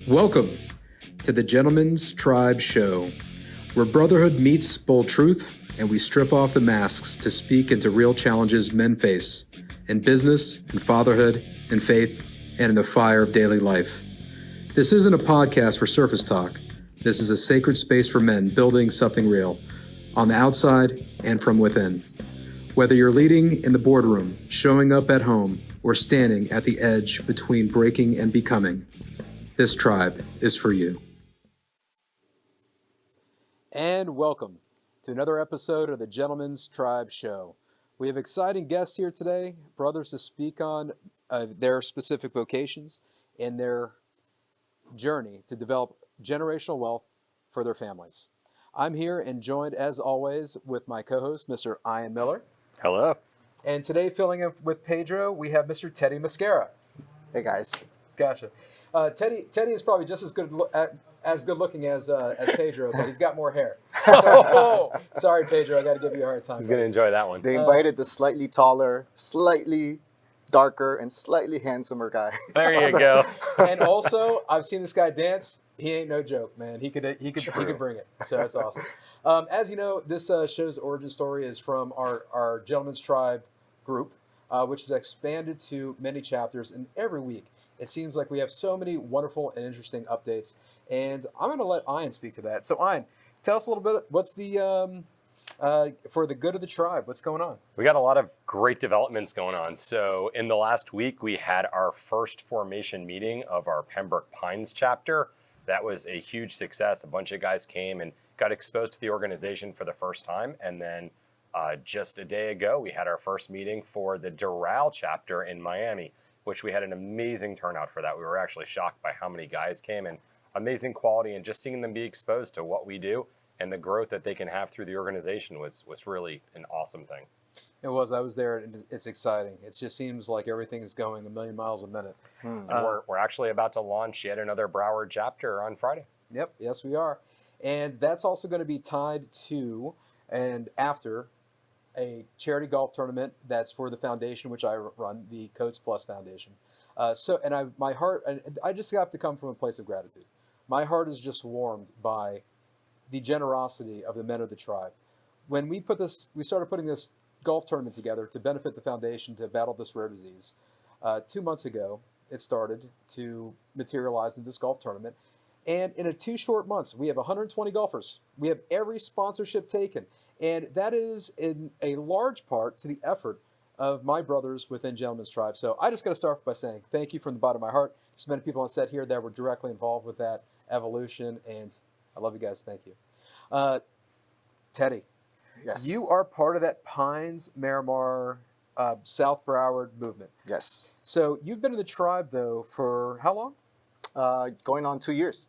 Welcome to the Gentleman's Tribe Show, where brotherhood meets bold truth and we strip off the masks to speak into real challenges men face in business, in fatherhood, in faith, and in the fire of daily life. This isn't a podcast for surface talk. This is a sacred space for men building something real on the outside and from within. Whether you're leading in the boardroom, showing up at home, or standing at the edge between breaking and becoming, this tribe is for you. And welcome to another episode of the Gentleman's Tribe Show. We have exciting guests here today, brothers to speak on their specific vocations and their journey to develop generational wealth for their families. I'm here and joined, as always, with my co-host, Mr. Ian Miller. Hello. And today, filling in with Pedro, we have Mr. Teddy Mascara. Hey guys. Gotcha. Teddy is probably just as good looking as Pedro, but he's got more hair. So, sorry, Pedro, I got to give you a hard time. He's gonna enjoy that one. They invited the slightly taller, slightly darker, and slightly handsomer guy. There you go. And also, I've seen this guy dance. He ain't no joke, man. He could bring it. So that's awesome. As you know, this show's origin story is from our Gentleman's Tribe group, which has expanded to many chapters. And every week, it seems like we have so many wonderful and interesting updates. And I'm going to let Ian speak to that. So, Ian, tell us a little bit. What's the for the good of the tribe? What's going on? We got a lot of great developments going on. So in the last week, we had our first formation meeting of our Pembroke Pines chapter. That was a huge success. A bunch of guys came and got exposed to the organization for the first time. And then just a day ago, we had our first meeting for the Doral chapter in Miami, which we had an amazing turnout for that. We were actually shocked by how many guys came and amazing quality, and just seeing them be exposed to what we do and the growth that they can have through the organization was really an awesome thing. It was. I was there, and it's exciting. It just seems like everything is going a million miles a minute. And we're actually about to launch yet another Broward chapter on Friday. Yep. Yes, we are. And that's also going to be tied to and after a charity golf tournament that's for the foundation, which I run, the Coats Plus Foundation. My heart, I just have to come from a place of gratitude. My heart is just warmed by the generosity of the men of the tribe. When we started putting this golf tournament together to benefit the foundation to battle this rare disease. 2 months ago, it started to materialize in this golf tournament. And in 2 short months, we have 120 golfers. We have every sponsorship taken. And that is in a large part to the effort of my brothers within Gentleman's Tribe. So I just got to start by saying thank you from the bottom of my heart. There's many people on set here that were directly involved with that evolution. And I love you guys. Thank you. Teddy. Yes. You are part of that Pines, Miramar, South Broward movement. Yes. So you've been in the tribe, though, for how long? Going on 2 years.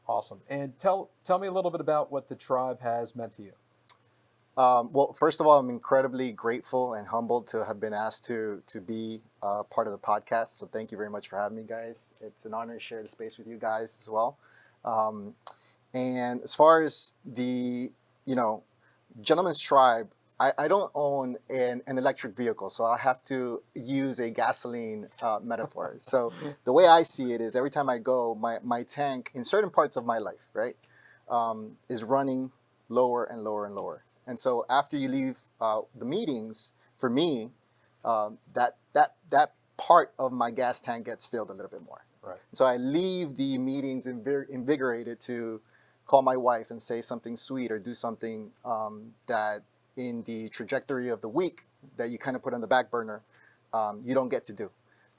Awesome. And tell me a little bit about what the tribe has meant to you. Well, first of all, I'm incredibly grateful and humbled to have been asked to be part of the podcast. So thank you very much for having me, guys. It's an honor to share the space with you guys as well. And as far as the, Gentleman's Tribe, I don't own an electric vehicle, so I have to use a gasoline metaphor. So the way I see it is every time I go, my tank in certain parts of my life, right, is running lower and lower and lower. And so after you leave the meetings, for me, that part of my gas tank gets filled a little bit more. Right. So I leave the meetings invigorated to call my wife and say something sweet or do something that in the trajectory of the week that you kind of put on the back burner, you don't get to do.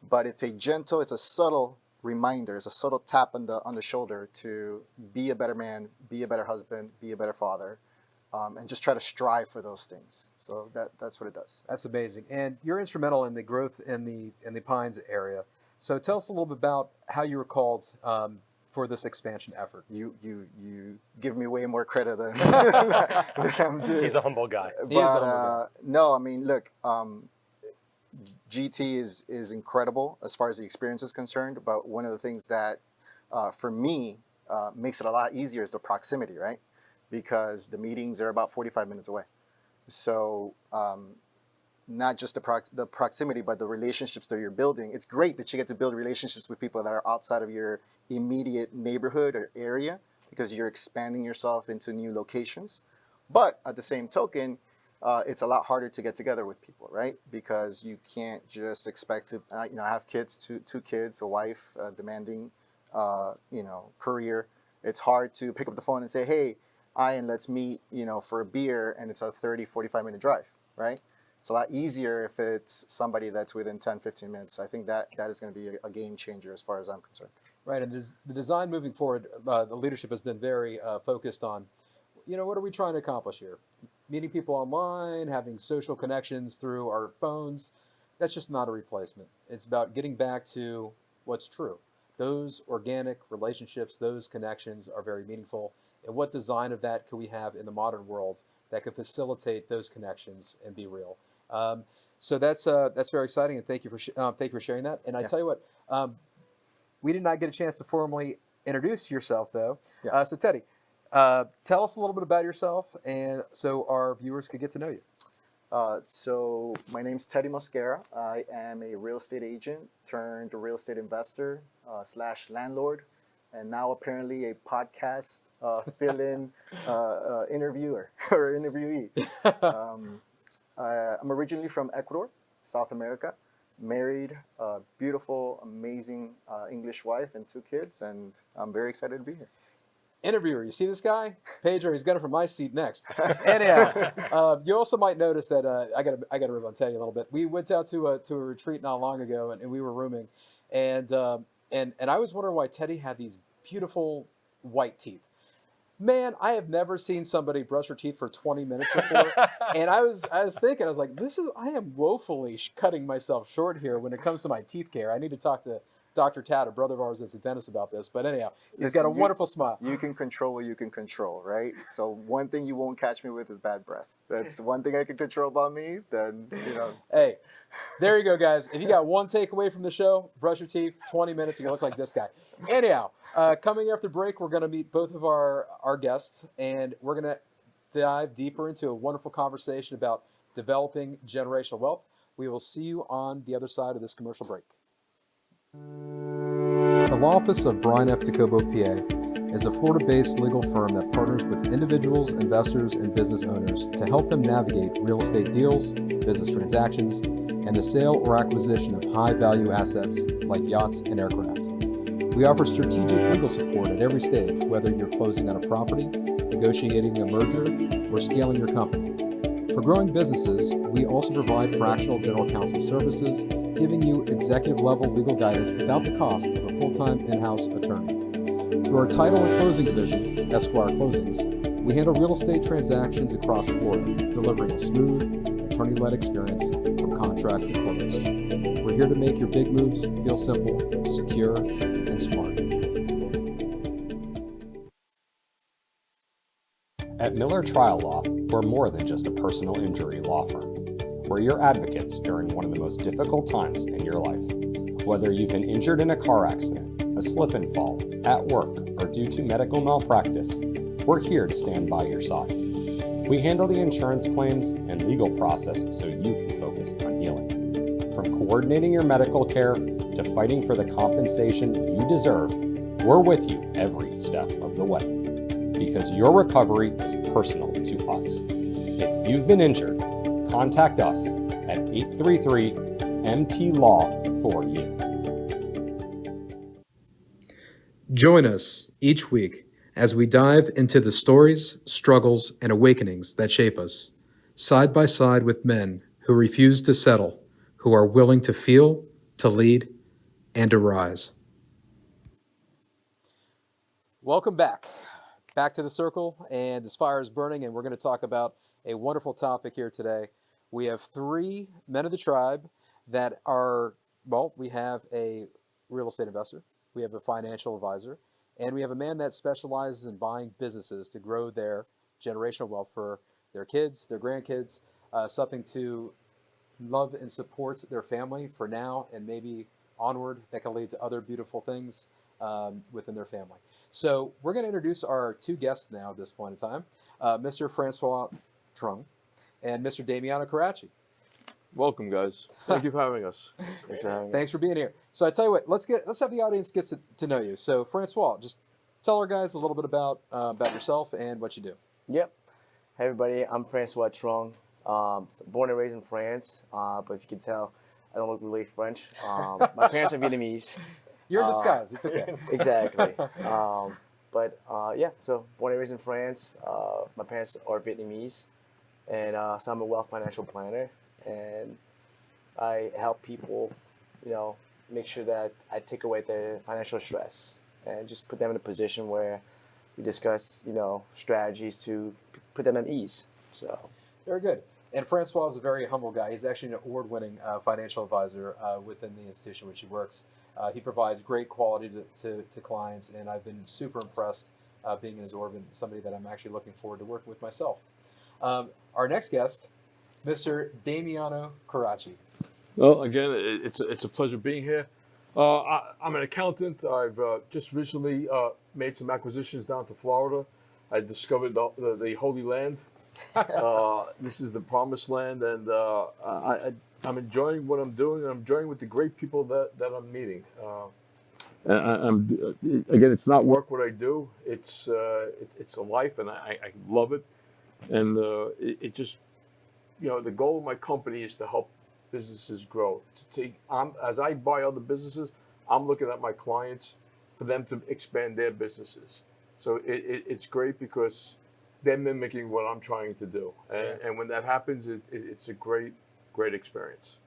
But it's a subtle reminder, it's a subtle tap on the shoulder to be a better man, be a better husband, be a better father, and just try to strive for those things. So that's what it does. That's amazing. And you're instrumental in the growth in the Pines area. So tell us a little bit about how you were called for this expansion effort. You give me way more credit than I'm doing. He's a humble guy. No, I mean, look, GT is incredible as far as the experience is concerned. But one of the things that, for me, makes it a lot easier is the proximity, right? Because the meetings are about 45 minutes away. So not just the proximity, but the relationships that you're building. It's great that you get to build relationships with people that are outside of your immediate neighborhood or area, because you're expanding yourself into new locations. But at the same token, it's a lot harder to get together with people, right? Because you can't just expect to, I have kids, two kids, a wife, demanding, career. It's hard to pick up the phone and say, hey, Ian, let's meet, for a beer, and it's a 30, 45-minute drive, right? It's a lot easier if it's somebody that's within 10, 15 minutes. I think that is going to be a game changer as far as I'm concerned. Right, and the design moving forward, the leadership has been very focused on, what are we trying to accomplish here? Meeting people online, having social connections through our phones, that's just not a replacement. It's about getting back to what's true. Those organic relationships, those connections are very meaningful. And what design of that could we have in the modern world that could facilitate those connections and be real? So that's very exciting, and thank you for sharing that. And I tell you what, we did not get a chance to formally introduce yourself, though. Yeah. So Teddy, tell us a little bit about yourself, and so our viewers could get to know you. So my name's Teddy Mosquera. I am a real estate agent turned real estate investor / landlord, and now apparently a podcast fill-in interviewer or interviewee. I'm originally from Ecuador, South America. Married, a beautiful, amazing English wife and 2 kids, and I'm very excited to be here. Interviewer, you see this guy? Pedro, he's got it from my seat next. Anyhow, you also might notice that I got to rip on Teddy a little bit. We went out to a retreat not long ago, and we were rooming, and I was wondering why Teddy had these beautiful white teeth. Man, I have never seen somebody brush her teeth for 20 minutes before, and I was thinking, I was like, I am woefully cutting myself short here when it comes to my teeth care. I need to talk to Dr. Tad, a brother of ours that's a dentist, about this. But anyhow, he's got a wonderful smile. You can control what you can control, right? So one thing you won't catch me with is bad breath. That's one thing I can control about me. Then, Hey, there you go, guys. If you got one takeaway from the show, brush your teeth, 20 minutes, you're going to look like this guy. Anyhow, coming after break, we're going to meet both of our guests, and we're going to dive deeper into a wonderful conversation about developing generational wealth. We will see you on the other side of this commercial break. The Law Office of Brian F. Jacobo, PA, is a Florida-based legal firm that partners with individuals, investors, and business owners to help them navigate real estate deals, business transactions, and the sale or acquisition of high-value assets like yachts and aircraft. We offer strategic legal support at every stage, whether you're closing on a property, negotiating a merger, or scaling your company. For growing businesses, we also provide fractional general counsel services, giving you executive-level legal guidance without the cost of a full-time in-house attorney. Through our title and closing division, Esquire Closings, we handle real estate transactions across Florida, delivering a smooth, attorney-led experience from contract to close. We're here to make your big moves feel simple, secure, and smart. At Miller Trial Law, we're more than just a personal injury law firm. We're your advocates during one of the most difficult times in your life. Whether you've been injured in a car accident, a slip and fall, at work, or due to medical malpractice, we're here to stand by your side. We handle the insurance claims and legal process so you can focus on healing. From coordinating your medical care to fighting for the compensation you deserve, we're with you every step of the way. Because your recovery is personal to us. If you've been injured, contact us at 833-MT-LAW for you. Join us each week as we dive into the stories, struggles, and awakenings that shape us, side by side with men who refuse to settle, who are willing to feel, to lead, and to rise. Welcome back to the circle, and this fire is burning, and we're going to talk about a wonderful topic here today. We have 3 men of the tribe that are, we have a real estate investor, we have a financial advisor, and we have a man that specializes in buying businesses to grow their generational wealth for their kids, their grandkids, something to love and support their family for now and maybe onward that can lead to other beautiful things within their family. So we're going to introduce our 2 guests now at this point in time, Mr. Francois Trung and Mr. Damiano Caracci. Welcome, guys. Thank you for having us. Thanks for having Thanks us. for being here. So I tell you what, let's have the audience get to know you. So Francois, just tell our guys a little bit about yourself and what you do. Yep. Hey everybody, I'm Francois Trong. Born and raised in France, but if you can tell, I don't look really French. My parents are Vietnamese. You're in disguise. It's okay. Exactly. Yeah, so born and raised in France. My parents are Vietnamese, and so I'm a wealth financial planner, and I help people, make sure that I take away their financial stress and just put them in a position where we discuss, strategies to put them at ease. So Very good. And Francois is a very humble guy. He's actually an award-winning financial advisor within the institution which he works. He provides great quality to clients, and I've been super impressed being in his orbit, somebody that I'm actually looking forward to working with myself. Our next guest, Mr. Damiano Caracci. Well, again, it's a pleasure being here. I'm an accountant. I've just recently made some acquisitions down to Florida. I discovered the Holy Land. This is the Promised Land, and I'm enjoying what I'm doing. And I'm enjoying with the great people that I'm meeting. Again, it's not work what I do. It's a life, and I love it. And it just, the goal of my company is to help businesses grow. As I buy other businesses, I'm looking at my clients for them to expand their businesses. So it's great because they're mimicking what I'm trying to do. And when that happens, it's a great experience.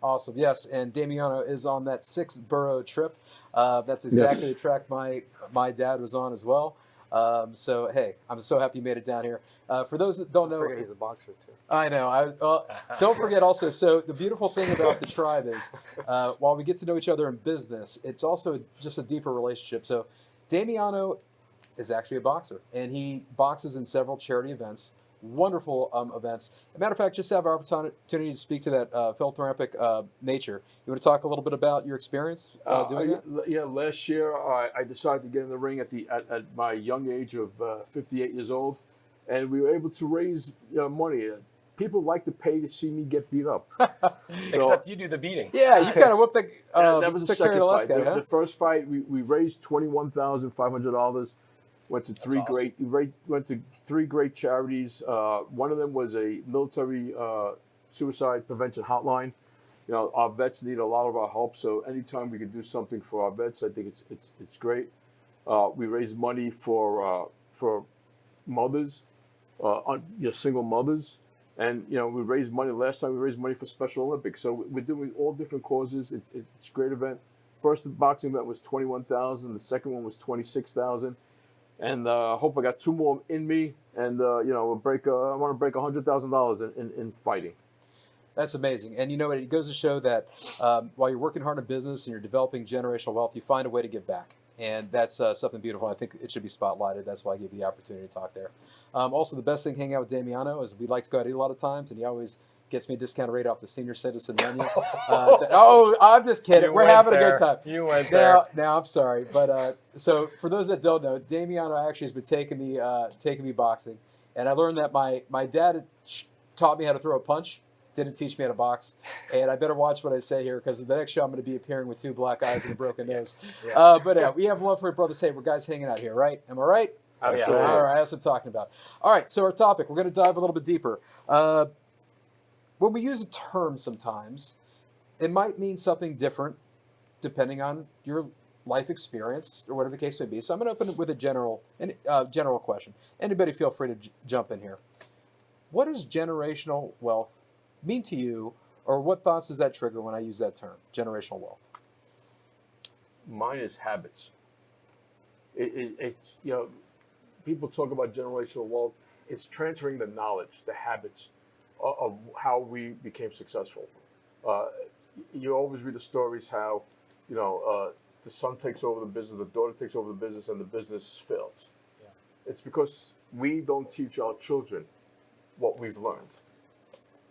Awesome. Yes, and Damiano is on that 6-borough trip. That's exactly the track my dad was on as well. So hey, I'm so happy you made it down here. For those that don't know, forget he's a boxer too. I know. Don't forget also. So the beautiful thing about the tribe is, while we get to know each other in business, it's also just a deeper relationship. So Damiano is actually a boxer, and he boxes in several charity events. Wonderful events. As a matter of fact, just have our opportunity to speak to that philanthropic nature. You want to talk a little bit about your experience doing that? Yeah, last year I decided to get in the ring at my young age of 58 years old, and we were able to raise money. People like to pay to see me get beat up. Except you do the beating. Yeah, you kind of whipped the. That was the took care of second the last fight. guy, huh? The first fight, we raised $21,500. Went to three great charities. One of them was a military suicide prevention hotline. Our vets need a lot of our help, so anytime we can do something for our vets, I think it's great. We raised money for mothers, single mothers, and we raised money last time. We raised money for Special Olympics, so we're doing all different causes. It's a great event. First boxing event was $21,000. The second one was $26,000. And I hope I got 2 more in me, and I want to break $100,000 in fighting. That's amazing. And it goes to show that while you're working hard in business and you're developing generational wealth, you find a way to give back. And that's something beautiful. I think it should be spotlighted. That's why I gave you the opportunity to talk there. Also, the best thing hanging out with Damiano is we like to go out and eat a lot of times, and he always gets me a discount rate off the senior citizen menu. I'm just kidding. We're having a good time. You went there. Now, I'm sorry. But so for those that don't know, Damiano actually has been taking me boxing. And I learned that my dad taught me how to throw a punch, didn't teach me how to box. And I better watch what I say here because the next show I'm going to be appearing with 2 black eyes and a broken nose. Yeah. But we have love for our brothers. Hey, we're guys hanging out here, right? Am I right? Absolutely. All right, that's what I'm talking about. All right, so our topic, we're going to dive a little bit deeper. When we use a term sometimes, it might mean something different depending on your life experience or whatever the case may be. So I'm going to open it with a general question. Anybody feel free to jump in here. What does generational wealth mean to you, or what thoughts does that trigger when I use that term, generational wealth? Mine is habits. It's people talk about generational wealth. It's transferring the knowledge, the habits of how we became successful. You always read the stories how, the son takes over the business, the daughter takes over the business, and the business fails. Yeah. It's because we don't teach our children what we've learned.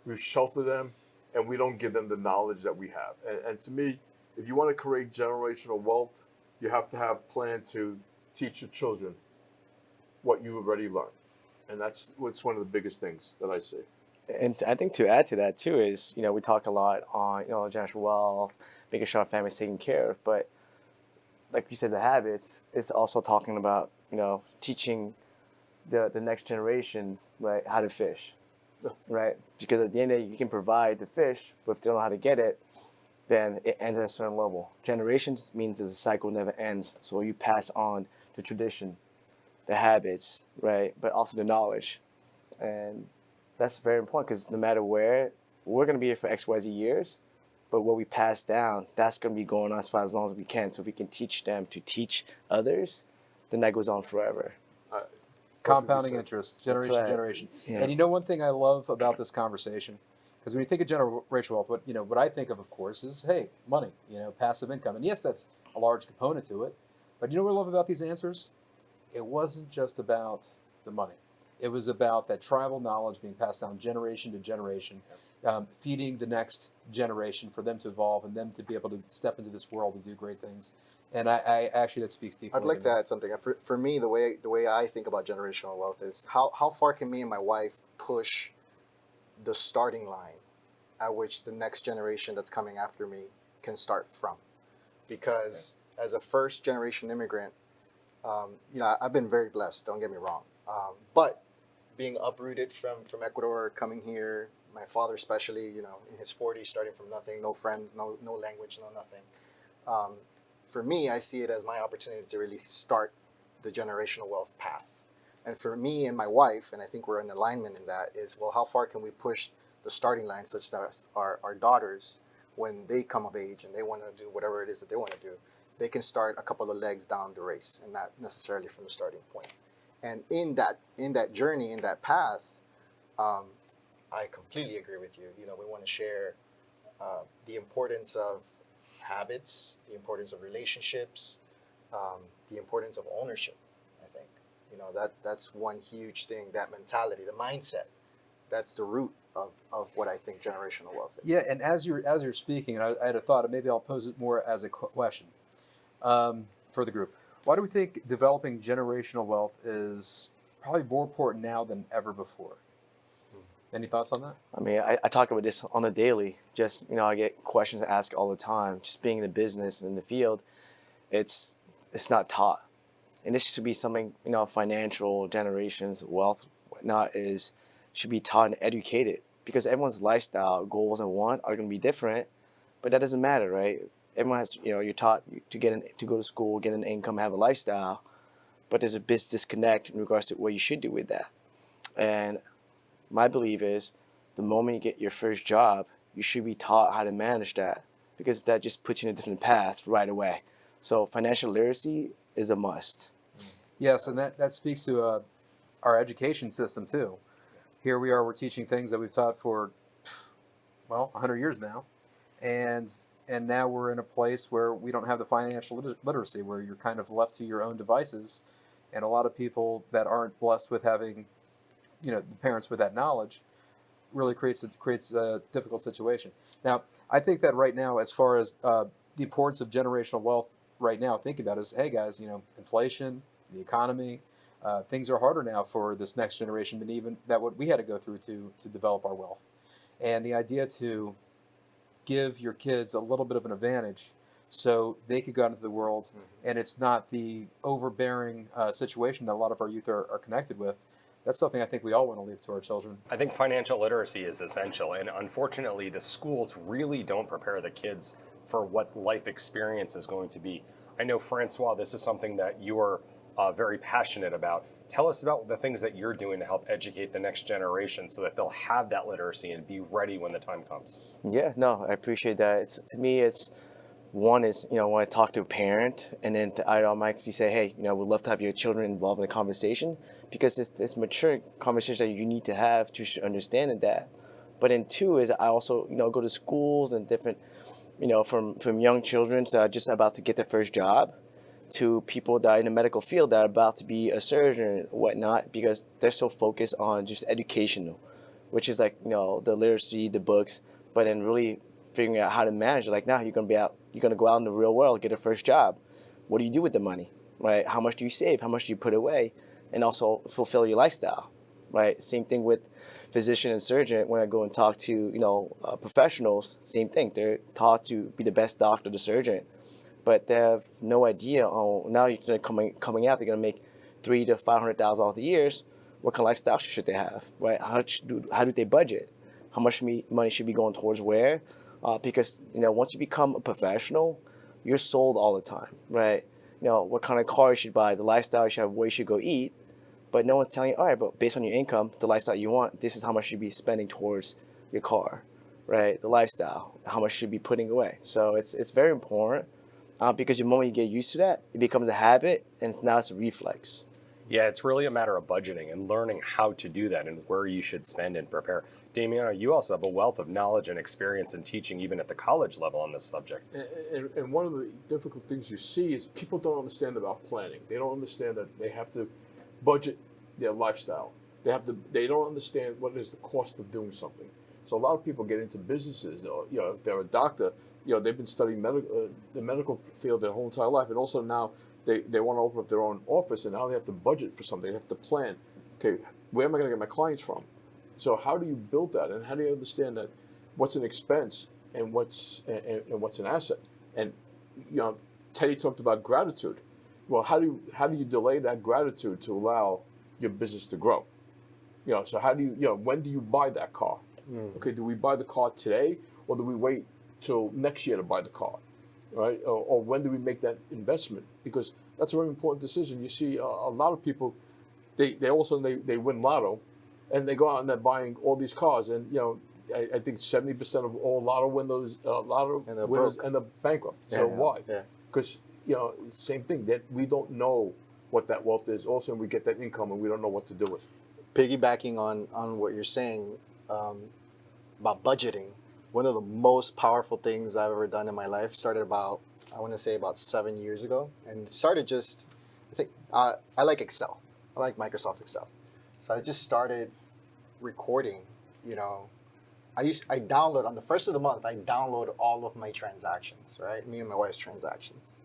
We've sheltered them, and we don't give them the knowledge that we have. And to me, if you want to create generational wealth, you have to have a plan to teach your children what you've already learned. And that's one of the biggest things that I see. And I think to add to that too is, we talk a lot on, generational wealth, making sure our family's taken care of, but like you said, the habits, it's also talking about, teaching the next generations, right, how to fish, right? Because at the end of the day, you can provide the fish, but if they don't know how to get it, then it ends at a certain level. Generations means the cycle never ends. So you pass on the tradition, the habits, right, but also the knowledge. And that's very important because no matter where, we're going to be here for XYZ years, but what we pass down, that's going to be going on as long as we can. So if we can teach them to teach others, then that goes on forever. Compounding interest, generation to right. generation. Yeah. And one thing I love about this conversation, because when you think of generational wealth, what I think of course, is hey, money, passive income, and yes, that's a large component to it. But what I love about these answers? It wasn't just about the money. It was about that tribal knowledge being passed down generation to generation, feeding the next generation for them to evolve and them to be able to step into this world and do great things. And I actually, that speaks deeply. I'd like to add something. For me, the way I think about generational wealth is how far can me and my wife push the starting line at which the next generation that's coming after me can start from. Because as a first generation immigrant, I've been very blessed, don't get me wrong. But being uprooted from Ecuador, coming here, my father especially, in his 40s, starting from nothing, no friends, no language, no nothing. For me, I see it as my opportunity to really start the generational wealth path. And for me and my wife, and I think we're in alignment in that, is, well, how far can we push the starting line such that our daughters, when they come of age and they want to do whatever it is that they want to do, they can start a couple of legs down the race and not necessarily from the starting point. And in that journey, in that path, I completely agree with you. We want to share the importance of habits, the importance of relationships, the importance of ownership. I think that's one huge thing. That mentality, the mindset, that's the root of what I think generational wealth is. Yeah, and as you're speaking, and I had a thought, and maybe I'll pose it more as a question for the group. Why do we think developing generational wealth is probably more important now than ever before? Any thoughts on that? I mean, I talk about this on a daily. Just, I get questions asked all the time. Just being in the business and in the field, it's not taught. And this should be something, financial generations, wealth, whatnot, should be taught and educated. Because everyone's lifestyle, goals, and want are going to be different. But that doesn't matter, right? Everyone has, you're taught to go to school, get an income, have a lifestyle. But there's a big disconnect in regards to what you should do with that. And my belief is the moment you get your first job, you should be taught how to manage that, because that just puts you in a different path right away. So financial literacy is a must. Yes, and that speaks to our education system too. Here we are, we're teaching things that we've taught for, 100 years now. And now we're in a place where we don't have the financial literacy, where you're kind of left to your own devices. And a lot of people that aren't blessed with having the parents with that knowledge really creates a difficult situation. Now, I think that right now, as far as the importance of generational wealth right now, think about it is, hey guys, inflation, the economy, things are harder now for this next generation than even that what we had to go through to develop our wealth. And the idea to give your kids a little bit of an advantage so they could go out into the world, and it's not the overbearing situation that a lot of our youth are connected with. That's something I think we all want to leave to our children. I think financial literacy is essential, and unfortunately, the schools really don't prepare the kids for what life experience is going to be. I know, Francois, this is something that you are very passionate about. Tell us about the things that you're doing to help educate the next generation so that they'll have that literacy and be ready when the time comes. Yeah, no, I appreciate that. To me, one is, when I talk to a parent, and then I automatically say, hey, we'd love to have your children involved in the conversation, because it's mature conversation that you need to have to understand that. But then two is I also, go to schools and different, from young children that are just about to get their first job to people that are in the medical field that are about to be a surgeon and whatnot, because they're so focused on just educational, which is like, the literacy, the books, but then really figuring out how to manage it. Like now you're going to go out in the real world, get a first job. What do you do with the money, right? How much do you save? How much do you put away? And also fulfill your lifestyle. right? Same thing with physician and surgeon. When I go and talk to professionals, same thing. They're taught to be the best doctor, the surgeon, but they have no idea. Oh, now you're coming out, they're gonna make $300,000 to $500,000 a year. What kind of lifestyle should they have, right? How do they budget? How much money should be going towards where? Because once you become a professional, you're sold all the time, right? What kind of car you should buy, the lifestyle you should have, where you should go eat, but no one's telling you, all right, but based on your income, the lifestyle you want, this is how much you should be spending towards your car, right? The lifestyle, how much you should be putting away. So it's very important because the moment you get used to that, it becomes a habit, and now it's a reflex. Yeah, it's really a matter of budgeting and learning how to do that and where you should spend and prepare. Damiano, you also have a wealth of knowledge and experience in teaching even at the college level on this subject. And one of the difficult things you see is people don't understand about planning. They don't understand that they have to budget their lifestyle. They don't understand what is the cost of doing something. So a lot of people get into businesses. If they're a doctor, they've been studying the medical field their whole entire life, and also now they want to open up their own office, and now they have to budget for something. They have to plan. Okay, where am I going to get my clients from? So how do you build that, and how do you understand that what's an expense and what's an asset? And Teddy talked about gratitude. Well, how do you delay that gratitude to allow your business to grow? So how do you when do you buy that car? Okay, do we buy the car today, or do we wait till next year to buy the car, right? Or when do we make that investment? Because that's a very important decision. You see, a lot of people, they win lotto, and they go out and they're buying all these cars, and I think 70% of all lotto winners end up bankrupt. So why? Yeah. Because same thing, that we don't know what that wealth is. Also, we get that income and we don't know what to do with. Piggybacking on what you're saying about budgeting, one of the most powerful things I've ever done in my life started about 7 years ago, and it started just, I think, I like Excel. I like Microsoft Excel. So I just started recording, I download, on the first of the month, I download all of my transactions, right? Me and my wife's transactions.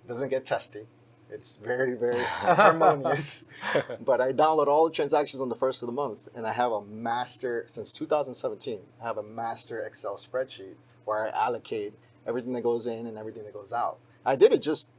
Doesn't get testy. It's very, very harmonious. But I download all the transactions on the first of the month, and I have a master, since 2017, I have a master Excel spreadsheet where I allocate everything that goes in and everything that goes out. I did it just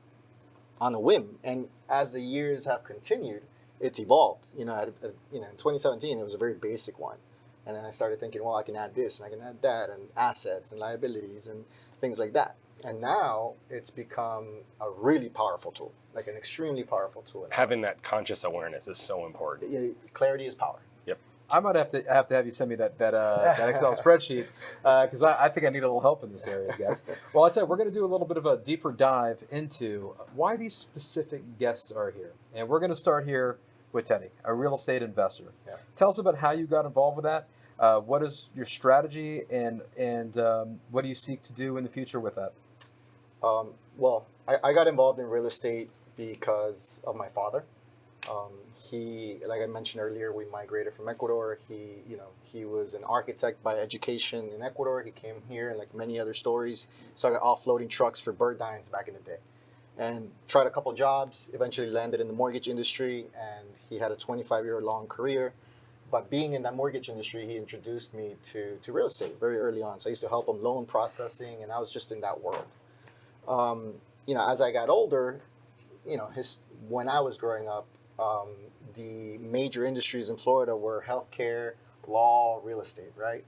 on a whim, and as the years have continued, it's evolved. In 2017, it was a very basic one. And then I started thinking, well, I can add this and I can add that, and assets and liabilities and things like that. And now it's become a really powerful tool, like an extremely powerful tool. Having that conscious awareness is so important. Yeah, clarity is power. Yep. I might have to have you send me that Excel spreadsheet because I think I need a little help in this area, guys. Well, I'll tell you, we're going to do a little bit of a deeper dive into why these specific guests are here. And we're going to start here with Teddy, a real estate investor. Yeah. Tell us about how you got involved with that. What is your strategy, and what do you seek to do in the future with that? Well, I got involved in real estate because of my father. He, like I mentioned earlier, we migrated from Ecuador. He was an architect by education in Ecuador. He came here, and like many other stories, started offloading trucks for bird dines back in the day, and tried a couple jobs. Eventually landed in the mortgage industry, and he had a 25-year-long career. But being in that mortgage industry, he introduced me to real estate very early on. So I used to help him loan processing, and I was just in that world. As I got older, when I was growing up, the major industries in Florida were healthcare, law, real estate, right?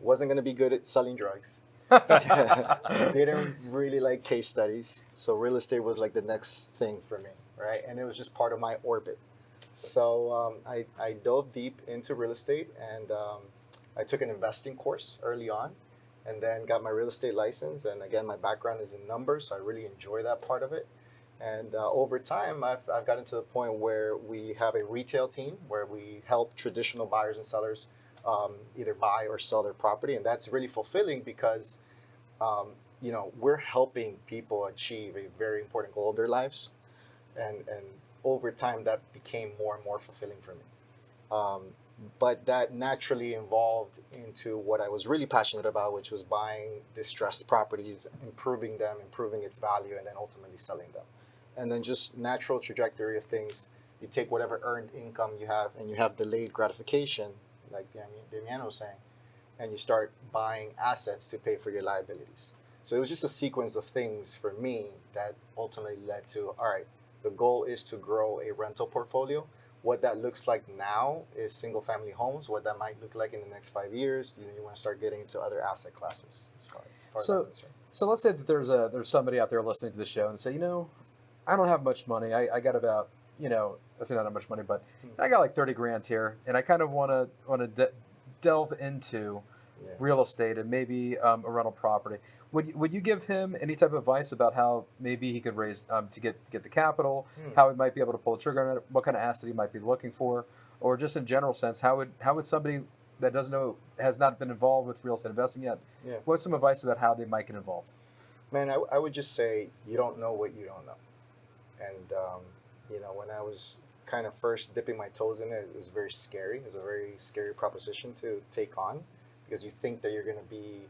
Wasn't going to be good at selling drugs. Didn't really like case studies. So real estate was like the next thing for me, right? And it was just part of my orbit. So I dove deep into real estate, and I took an investing course early on, and then got my real estate license. And again, my background is in numbers, so I really enjoy that part of it. And over time, I've gotten to the point where we have a retail team where we help traditional buyers and sellers either buy or sell their property. And that's really fulfilling because, we're helping people achieve a very important goal of their lives. And over time, that became more and more fulfilling for me. But that naturally evolved into what I was really passionate about, which was buying distressed properties, improving them, improving its value, and then ultimately selling them. And then just natural trajectory of things, You take whatever earned income you have, and you have delayed gratification, like Damiano was saying, and you start buying assets to pay for your liabilities. So it was just a sequence of things for me that ultimately led to, all right, the goal is to grow a rental portfolio. What that looks like now is single family homes. What that might look like in the next 5 years, you want to start getting into other asset classes. As far as So, I'm concerned. so let's say that there's somebody out there listening to the show and say, I don't have much money. I got about, let's say not that much money, but I got like 30 grand here, and I kind of want to delve into real estate and maybe a rental property. Would you give him any type of advice about how maybe he could raise to get the capital, how he might be able to pull the trigger on it, what kind of asset he might be looking for, or just in general sense, how would somebody that doesn't know, has not been involved with real estate investing yet, what's some advice about how they might get involved? Man, I would just say you don't know what you don't know. And, when I was kind of first dipping my toes in it, it was very scary. It was a very scary proposition to take on because you think that you're going to be,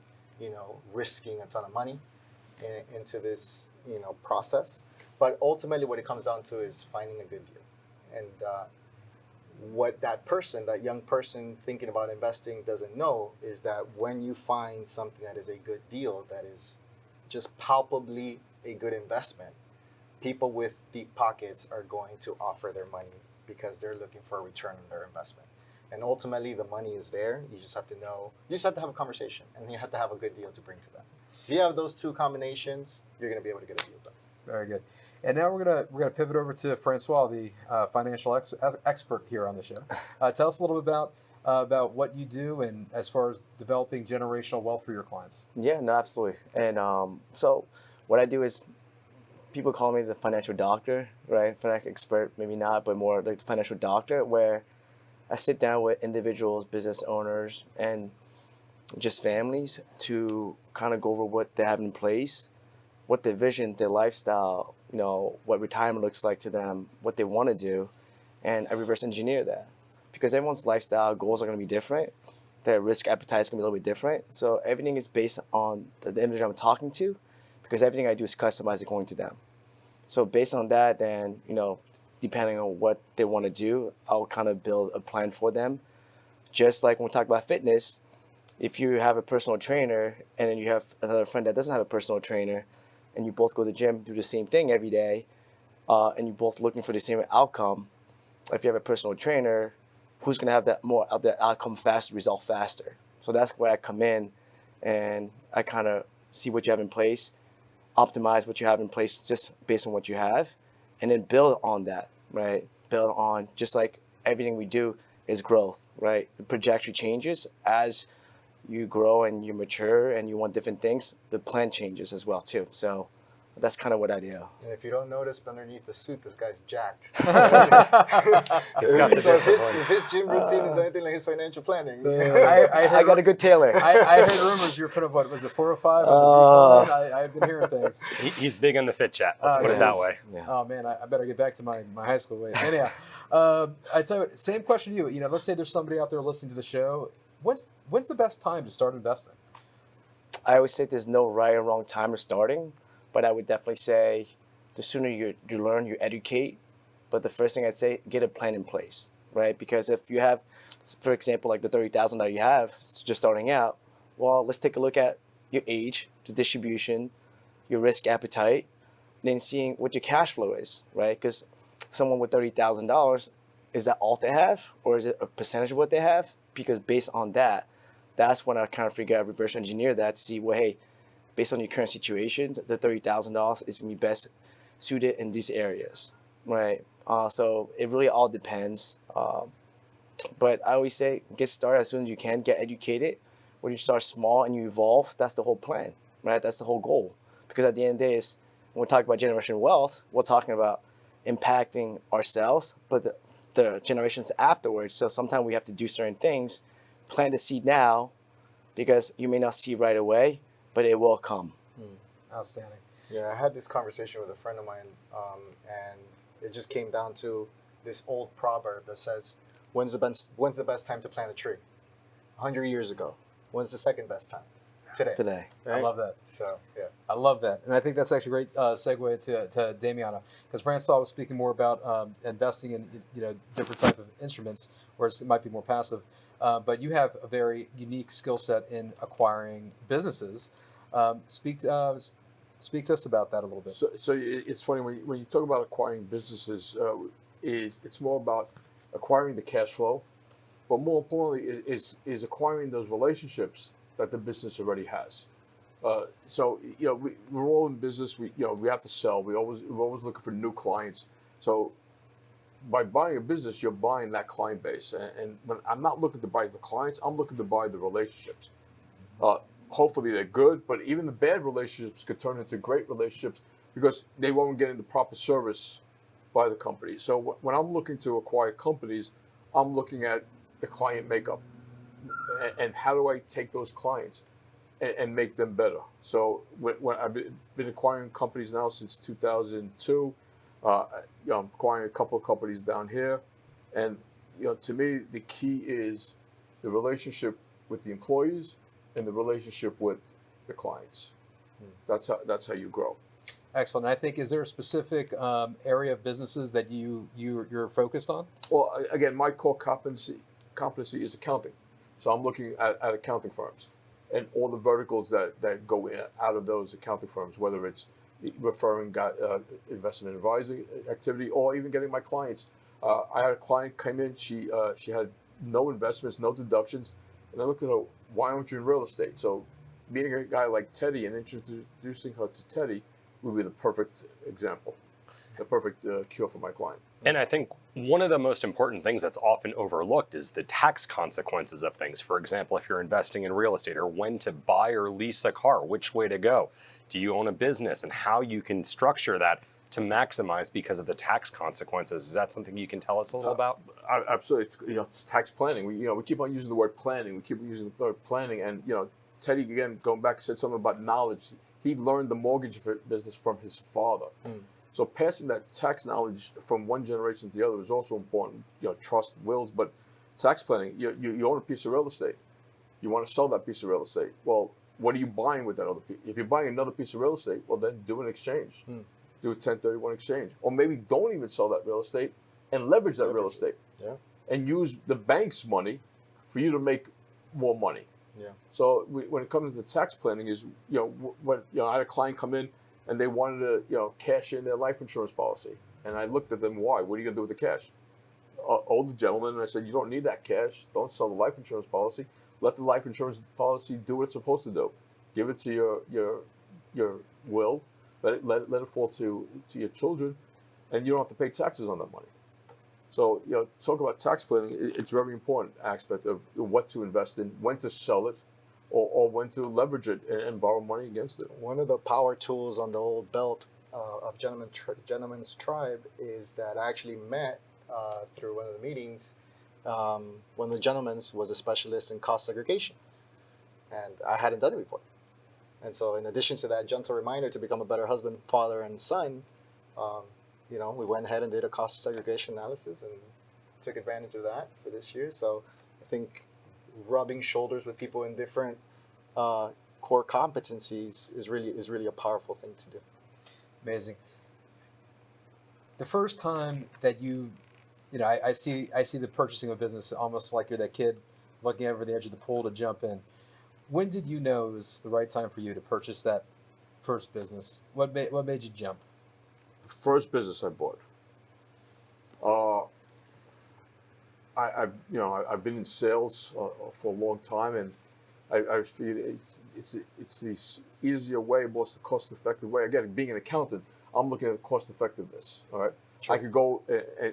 risking a ton of money into this, process. But ultimately what it comes down to is finding a good deal. And what that young person thinking about investing doesn't know is that when you find something that is a good deal, that is just palpably a good investment, people with deep pockets are going to offer their money because they're looking for a return on their investment. And ultimately, the money is there. You just have to know. You just have to have a conversation, and you have to have a good deal to bring to them. If you have those two combinations, you're going to be able to get a deal done. Very good. And now we're gonna pivot over to Francois, the financial expert here on the show. Tell us a little bit about what you do and as far as developing generational wealth for your clients. Yeah, no, absolutely. And so what I do is people call me the financial doctor, right? Financial expert, maybe not, but more like the financial doctor, where I sit down with individuals, business owners, and just families to kind of go over what they have in place, what their vision, their lifestyle, what retirement looks like to them, what they want to do, and I reverse engineer that. Because everyone's lifestyle goals are going to be different. Their risk appetite is going to be a little bit different. So everything is based on the individual I'm talking to, because everything I do is customized according to them. So based on that, then, depending on what they want to do, I'll kind of build a plan for them. Just like when we talk about fitness, if you have a personal trainer and then you have another friend that doesn't have a personal trainer, and you both go to the gym, do the same thing every day, and you're both looking for the same outcome, if you have a personal trainer, who's going to have that more of the outcome faster, result faster? So that's where I come in, and I kind of see what you have in place, optimize what you have in place just based on what you have, and then build on that, right? Build on, just like everything we do is growth, right? The trajectory changes as you grow and you mature and you want different things. The plan changes as well too. So that's kind of what I do. And if you don't notice underneath the suit, this guy's jacked. He's got the So discipline. if his gym routine is anything like his financial planning, I got a good tailor. I heard rumors you were putting up, what was it, 405 on the decline? I've been hearing things. He's big on the fit chat. Let's put it that way. Yeah. Oh man, I better get back to my high school weight. Anyhow, I tell you what, same question to you. Let's say there's somebody out there listening to the show. When's the best time to start investing? I always say there's no right or wrong time of starting, but I would definitely say the sooner you learn, you educate. But the first thing I'd say, get a plan in place, right? Because if you have, for example, like the $30,000 that you have, it's just starting out, well, let's take a look at your age, the distribution, your risk appetite, and then seeing what your cash flow is, right? Because someone with $30,000, is that all they have, or is it a percentage of what they have? Because based on that, that's when I kind of figure out, reverse engineer that to see, well, hey, based on your current situation, the $30,000 is going to be best suited in these areas, right? So it really all depends. But I always say, get started as soon as you can, get educated. When you start small and you evolve, that's the whole plan, right? That's the whole goal. Because at the end of the day, when we talk about generational wealth, we're talking about impacting ourselves, but the generations afterwards. So sometimes we have to do certain things, plant the seed now, because you may not see right away, but it will come. Outstanding. Yeah, I had this conversation with a friend of mine, and it just came down to this old proverb that says, when's the best time to plant a tree? 100 years ago. When's the second best time? today. I Right? love that. So yeah. I love that, and I think that's actually a great segue to Damiana, because Francois was speaking more about investing in different type of instruments, whereas it might be more passive. But you have a very unique skill set in acquiring businesses. Speak to us about that a little bit. So it's funny when you talk about acquiring businesses, it's more about acquiring the cash flow, but more importantly is acquiring those relationships that the business already has. So we're all in business. We have to sell. We're always looking for new clients. So by buying a business, you're buying that client base. And when I'm not looking to buy the clients, I'm looking to buy the relationships. Hopefully they're good, but even the bad relationships could turn into great relationships because they won't get the proper service by the company. So when I'm looking to acquire companies, I'm looking at the client makeup and how do I take those clients and make them better. So when I've been acquiring companies now since 2002, I'm acquiring a couple of companies down here, and to me the key is the relationship with the employees and the relationship with the clients. That's how you grow. Excellent. I think, is there a specific area of businesses that you're focused on? Well, again, my core competency is accounting, so I'm looking at accounting firms and all the verticals that go out of those accounting firms, whether it's referring investment advising activity or even getting my clients. I had a client come in. She had no investments, no deductions, and I looked at her. Why aren't you in real estate? So, meeting a guy like Teddy and introducing her to Teddy would be the perfect example, the perfect cure for my client. And I think one of the most important things that's often overlooked is the tax consequences of things. For example, if you're investing in real estate, or when to buy or lease a car, which way to go. Do you own a business, and how you can structure that to maximize because of the tax consequences. Is that something you can tell us a little about? Absolutely. It's tax planning. We keep on using the word planning. We keep using the word planning. And, Teddy, again, going back, said something about knowledge. He learned the mortgage business from his father. So passing that tax knowledge from one generation to the other is also important. Trust, wills, but tax planning. You own a piece of real estate. You want to sell that piece of real estate. Well, what are you buying with that other piece? If you're buying another piece of real estate, well, then do an exchange. Do a 1031 exchange. Or maybe don't even sell that real estate and leverage that real estate. Yeah. And use the bank's money for you to make more money. Yeah. So when it comes to tax planning, is when I had a client come in and they wanted to cash in their life insurance policy, and I looked at them. Why? What are you gonna do with the cash? Older gentleman, and I said, you don't need that cash. Don't sell the life insurance policy. Let the life insurance policy do what it's supposed to do. Give it to your will. Let it fall to your children, and you don't have to pay taxes on that money. So talk about tax planning. It's a very important aspect of what to invest in, when to sell it, or when to leverage it and borrow money against it. One of the power tools on the old belt of Gentleman's Tribe is that I actually met through one of the meetings. One of the gentlemen was a specialist in cost segregation, and I hadn't done it before. And so, in addition to that gentle reminder to become a better husband, father, and son, we went ahead and did a cost segregation analysis and took advantage of that for this year. So, I think rubbing shoulders with people in different core competencies is really a powerful thing to do. Amazing. The first time that I see the purchasing of a business almost like you're that kid looking over the edge of the pool to jump in. When did you know it was the right time for you to purchase that first business? What made you jump? The first business I bought. I've been in sales for a long time, and I feel it's the easier way, most cost-effective way. Again, being an accountant, I'm looking at cost effectiveness. All right, sure. I could go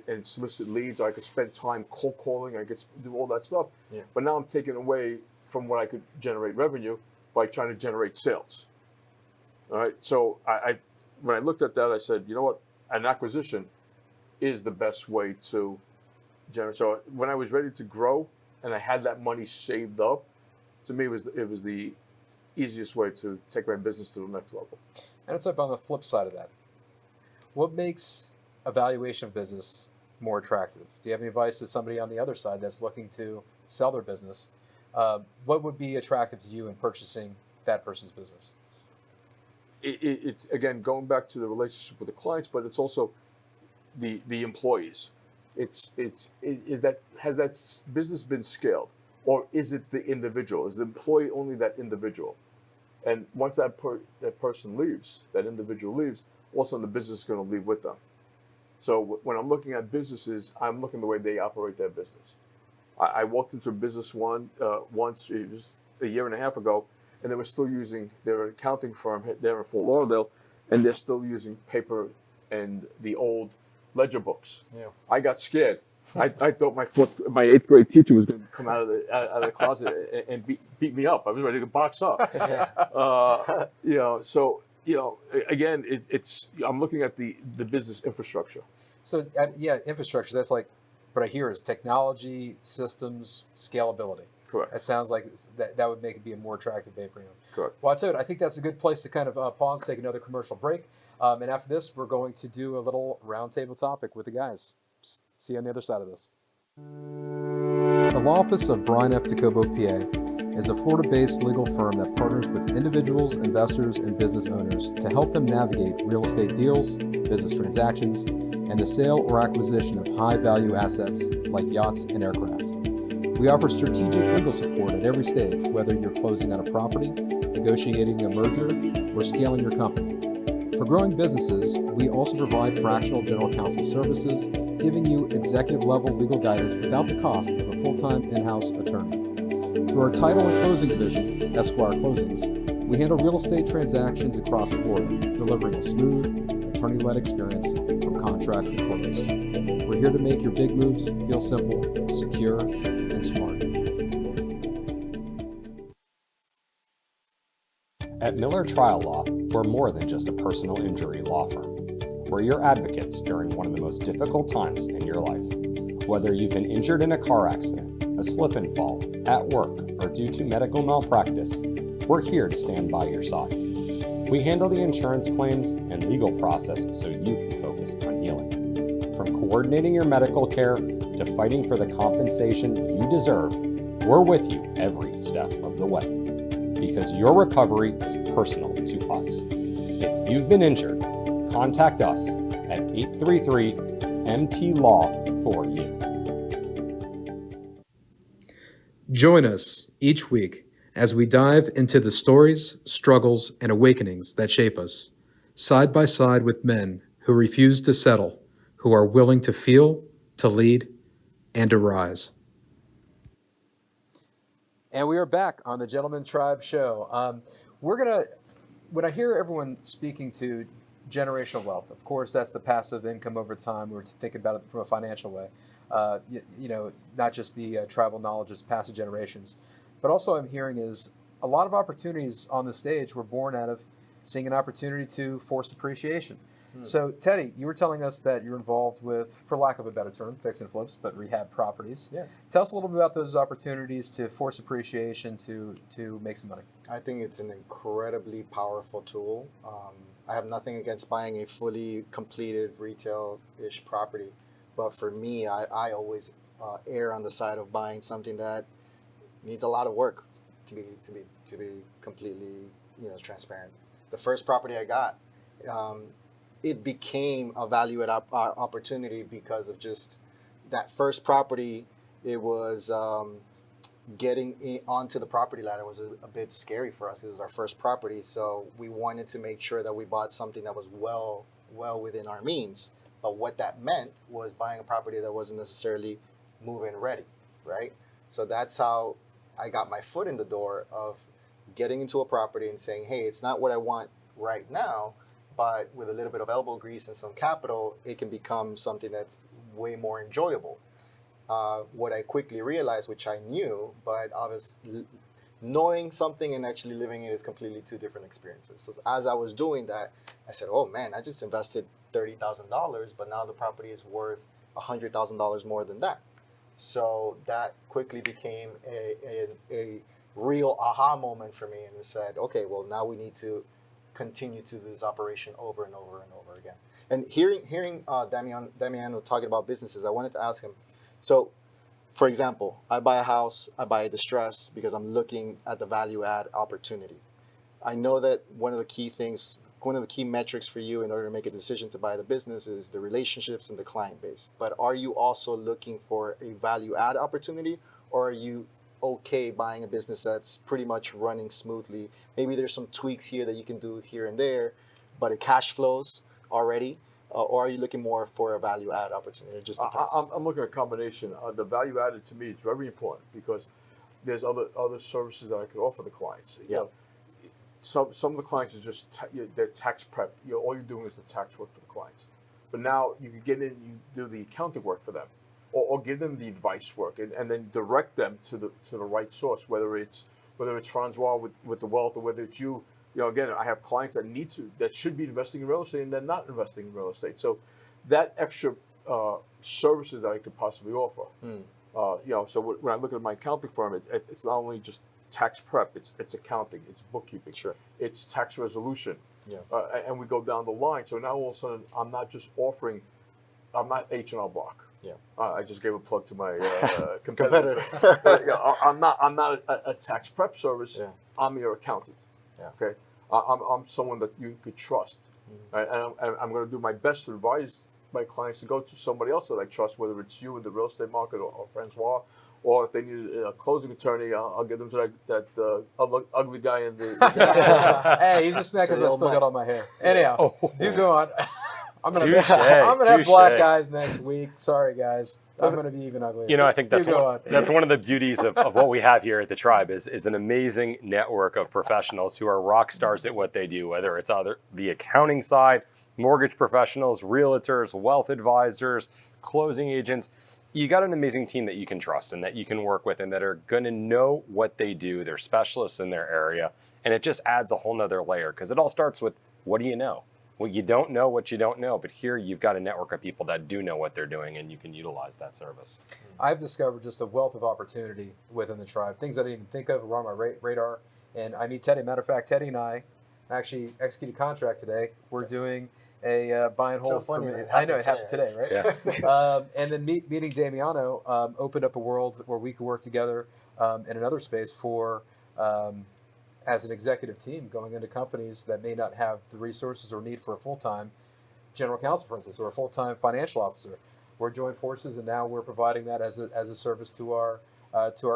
and solicit leads. I could spend time cold calling. I could do all that stuff. Yeah. But now I'm taking away from what I could generate revenue by trying to generate sales. All right. So when I looked at that, I said, you know what, an acquisition is the best way to generate. So when I was ready to grow and I had that money saved up, to me it was the easiest way to take my business to the next level. And it's up on the flip side of that. What makes a valuation of business more attractive? Do you have any advice to somebody on the other side that's looking to sell their business? What would be attractive to you in purchasing that person's business. It's again going back to the relationship with the clients, but it's also the employees. Is that has that business been scaled, or is it the individual? Is the employee only that individual? And once that person leaves, that individual leaves, also the business is going to leave with them. So when I'm looking at businesses, I'm looking the way they operate their business. I walked into a business once, it was a year and a half ago, and they were still using their accounting firm there in Fort Lauderdale, and they're still using paper and the old ledger books. Yeah. I got scared. I thought my eighth grade teacher was going to come out of the closet and beat me up. I was ready to box up. So again, I'm looking at the business infrastructure. So infrastructure. That's like what I hear is technology, systems, scalability. Correct. It sounds like that would make it be a more attractive bay premium. Correct. Well, I tell you, I think that's a good place to kind of pause, take another commercial break, and after this, we're going to do a little roundtable topic with the guys. See you on the other side of this. The Law Office of Brian F. DeCobo, PA, is a Florida-based legal firm that partners with individuals, investors, and business owners to help them navigate real estate deals, business transactions, and the sale or acquisition of high-value assets like yachts and aircraft. We offer strategic legal support at every stage, whether you're closing on a property, negotiating a merger, or scaling your company. For growing businesses, we also provide fractional general counsel services, giving you executive-level legal guidance without the cost of a full-time in-house attorney. Through our title and closing division, Esquire Closings, we handle real estate transactions across Florida, delivering a smooth, attorney-led experience from contract to close. We're here to make your big moves feel simple, secure, and smart. At Miller Trial Law, we're more than just a personal injury law firm. We're your advocates during one of the most difficult times in your life. Whether you've been injured in a car accident, a slip and fall, at work, or due to medical malpractice, we're here to stand by your side. We handle the insurance claims and legal process so you can focus on healing. From coordinating your medical care to fighting for the compensation you deserve, we're with you every step of the way. Because your recovery is personal to us. If you've been injured, contact us at 833-MT-LAW for you. Join us each week as we dive into the stories, struggles, and awakenings that shape us, side by side with men who refuse to settle, who are willing to feel, to lead, and to rise. And we are back on the Gentleman Tribe Show. When I hear everyone speaking to generational wealth, of course, that's the passive income over time. We're thinking about it from a financial way. Not just the tribal knowledge as passive generations, but also I'm hearing is a lot of opportunities on the stage were born out of seeing an opportunity to force appreciation. So, Teddy, you were telling us that you're involved with, for lack of a better term, fix and flips, but rehab properties. Yeah. Tell us a little bit about those opportunities to force appreciation to make some money. I think it's an incredibly powerful tool. I have nothing against buying a fully completed retail-ish property, but for me, I always err on the side of buying something that needs a lot of work to be completely transparent. The first property I got, it became a value-add opportunity because of just that first property. It was getting onto the property ladder was a bit scary for us. It was our first property, so we wanted to make sure that we bought something that was well within our means. But what that meant was buying a property that wasn't necessarily move-in ready, right? So that's how I got my foot in the door of getting into a property and saying, hey, it's not what I want right now, but with a little bit of elbow grease and some capital, it can become something that's way more enjoyable. What I quickly realized, which I knew, but obviously knowing something and actually living it is completely two different experiences. So as I was doing that, I said, oh man, I just invested $30,000, but now the property is worth $100,000 more than that. So that quickly became a real aha moment for me, and it said, okay, well, now we need to continue to do this operation over and over and over again. And hearing Damiano talking about businesses, I wanted to ask him, so for example, I buy a house, I buy a distress because I'm looking at the value add opportunity. I know that one of the key metrics for you in order to make a decision to buy the business is the relationships and the client base. But are you also looking for a value add opportunity, or are you okay buying a business that's pretty much running smoothly? Maybe there's some tweaks here that you can do here and there, but it cash flows already. Or are you looking more for a value add opportunity? It just depends. I'm looking at a combination. The value added to me is very important because there's other services that I could offer the clients. You know, some of the clients is just they're tax prep. All you're doing is the tax work for the clients. But now you can get in, you do the accounting work for them, or give them the advice work, and then direct them to the right source. Whether it's Francois with the wealth, or whether it's you. You know, again, I have clients that should be investing in real estate and they're not investing in real estate. So that extra services that I could possibly offer. So when I look at my accounting firm, it's not only just tax prep, it's accounting, it's bookkeeping, it's tax resolution, and we go down the line. So now all of a sudden, I'm not H&R Block. I just gave a plug to my competitor. I'm not a tax prep service. I'm your accountant. Okay. I'm someone that you could trust, right? And I'm going to do my best to advise my clients to go to somebody else that I trust, whether it's you in the real estate market or Francois, or if they need a closing attorney, I'll give them to that ugly guy in the. Hey, he's just mad because I still got all my hair. Anyhow, do go on. I'm gonna have black guys next week. Sorry, guys. I'm going to be even uglier. You know, I think that's one of the beauties of what we have here at the Tribe is an amazing network of professionals who are rock stars at what they do, whether it's the accounting side, mortgage professionals, realtors, wealth advisors, closing agents. You got an amazing team that you can trust and that you can work with and that are going to know what they do. They're specialists in their area. And it just adds a whole nother layer because it all starts with, what do you know? Well, you don't know what you don't know, but here you've got a network of people that do know what they're doing, and you can utilize that service. I've discovered just a wealth of opportunity within the Tribe, things I didn't even think of were on my radar, and I need Teddy. Matter of fact, Teddy and I actually executed a contract today. We're doing a buy and hold. So funny. I know, it happened today, right? Yeah. And then meeting Damiano opened up a world where we could work together in another space for as an executive team going into companies that may not have the resources or need for a full-time general counsel, for instance, or a full-time financial officer. We're joined forces, and now we're providing that as a service to our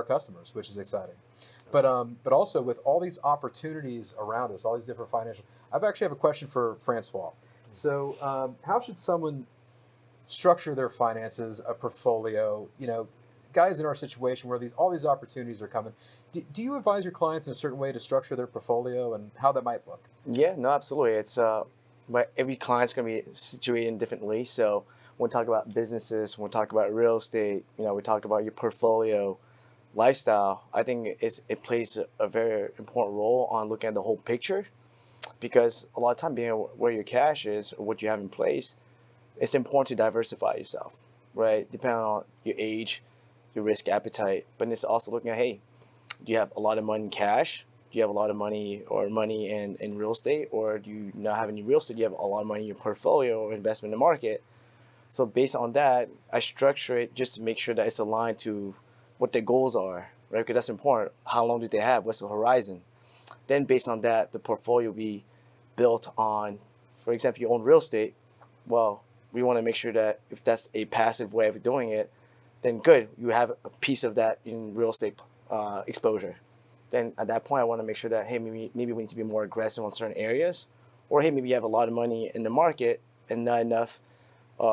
customers, which is exciting. But also with all these opportunities around us, all these different financial. I actually have a question for Francois. So, how should someone structure their finances, a portfolio? You know, guys in our situation where all these opportunities are coming. Do you advise your clients in a certain way to structure their portfolio and how that might look? Yeah, no, absolutely. It's but every client's going to be situated differently. So when we talk about businesses, when we talk about real estate, you know, we talk about your portfolio, lifestyle. I think it plays a very important role on looking at the whole picture, because a lot of time, being where your cash is or what you have in place, it's important to diversify yourself, right? Depending on your age, your risk appetite, but it's also looking at, hey, do you have a lot of money in cash? Do you have a lot of money in real estate? Or do you not have any real estate? Do you have a lot of money in your portfolio or investment in the market? So based on that, I structure it just to make sure that it's aligned to what their goals are, right? Because that's important. How long do they have? What's the horizon? Then based on that, the portfolio will be built on, for example, if you own real estate, well, we want to make sure that if that's a passive way of doing it, then good, you have a piece of that in real estate exposure. Then at that point, I want to make sure that, hey, maybe we need to be more aggressive on certain areas, or hey, maybe you have a lot of money in the market and not enough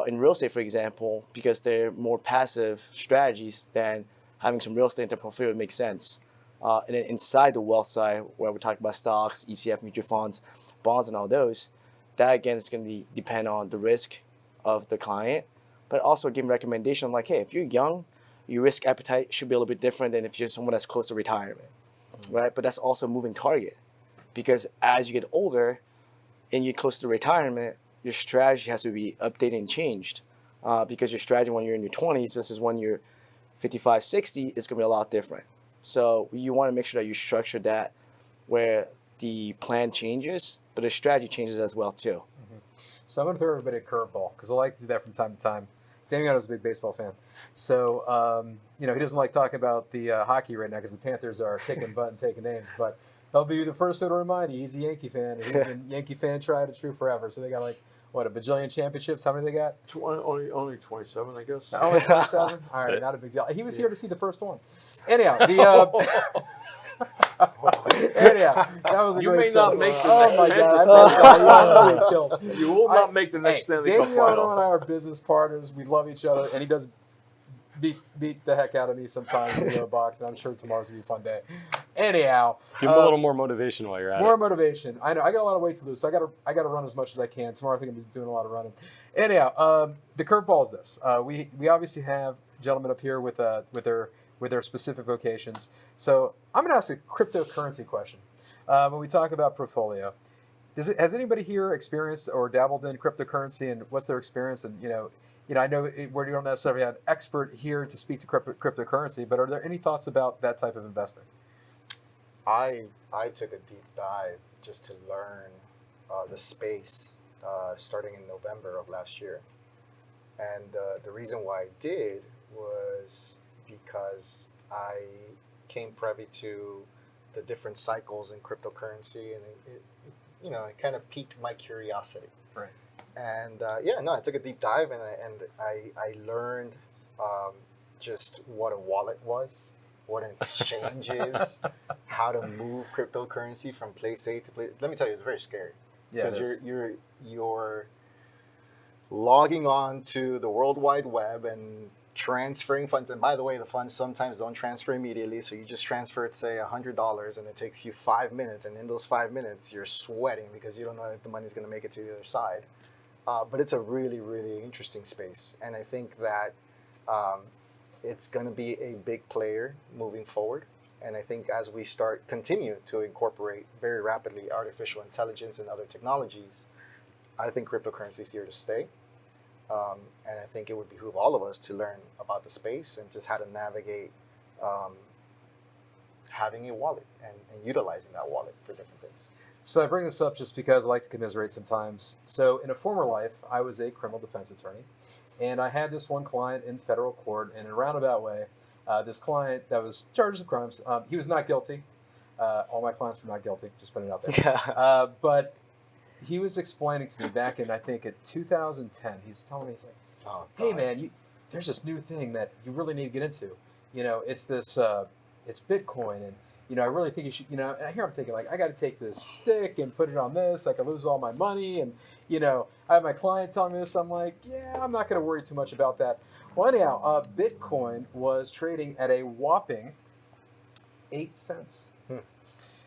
in real estate, for example, because they're more passive strategies than having some real estate in their portfolio makes sense. And then inside the wealth side, where we talk about stocks, ETF, mutual funds, bonds, and all those, that again is going to depend on the risk of the client, but also give recommendation like, hey, if you're young, your risk appetite should be a little bit different than if you're someone that's close to retirement, right? But that's also a moving target, because as you get older and you're close to retirement, your strategy has to be updated and changed, because your strategy when you're in your 20s versus when you're 55, 60 is going to be a lot different. So you want to make sure that you structure that where the plan changes, but the strategy changes as well too. So I'm going to throw everybody a curveball because I like to do that from time to time. Damiano's a big baseball fan. So, he doesn't like talking about the hockey right now because the Panthers are kicking butt and taking names. But He'll be the first one to remind you he's a Yankee fan. And he's been Yankee fan tried and true forever. So they got like, what, a bajillion championships? How many they got? Only 27, I guess. Only 27? All right, it. not a big deal. He was here to see the first one. Anyhow, anyhow, that was a You great may not segment. make the Oh my next God, I messed up. You will not make the next Stanley Cup Daniel and final. I are business partners. We love each other, and he does beat the heck out of me sometimes in the box, and I'm sure tomorrow's gonna be a fun day. Anyhow, Give him a little more motivation while you're at more it. motivation. I know I got a lot of weight to lose, so I gotta run as much as I can tomorrow. I think I'm gonna be doing a lot of running. Anyhow, the curveball is this: we obviously have gentlemen up here with their specific vocations. So I'm gonna ask a cryptocurrency question. When we talk about portfolio, has anybody here experienced or dabbled in cryptocurrency, and what's their experience? And I know we don't necessarily have an expert here to speak to cryptocurrency, but are there any thoughts about that type of investing? I took a deep dive just to learn the space starting in November of last year. And the reason why I did was because I came privy to the different cycles in cryptocurrency, and it kind of piqued my curiosity. Right. And I took a deep dive, and I learned just what a wallet was, what an exchange is, how to move cryptocurrency from place A to place. Let me tell you, it's very scary. Yeah, Because you're logging on to the World Wide Web and transferring funds. And by the way, the funds sometimes don't transfer immediately, so you just transfer it, say, $100, and it takes you 5 minutes. And in those 5 minutes, you're sweating because you don't know if the money's going to make it to the other side. But it's a really, really interesting space, and I think that it's going to be a big player moving forward. And I think as we continue to incorporate very rapidly artificial intelligence and other technologies, I think cryptocurrency is here to stay. And I think it would behoove all of us to learn about the space and just how to navigate having a wallet and utilizing that wallet for different things. So I bring this up just because I like to commiserate sometimes. So in a former life, I was a criminal defense attorney, and I had this one client in federal court, and in a roundabout way, this client that was charged with crimes, he was not guilty. All my clients were not guilty, just putting it out there. But he was explaining to me back in, I think, in 2010, he's telling me, he's like, hey man, there's this new thing that you really need to get into. It's this, it's Bitcoin, and I really think you should, and here I'm thinking, like, I got to take this stick and put it on this. I could lose all my money. And, I have my client telling me this. I'm like, yeah, I'm not going to worry too much about that. Well, anyhow, Bitcoin was trading at a whopping 8 cents.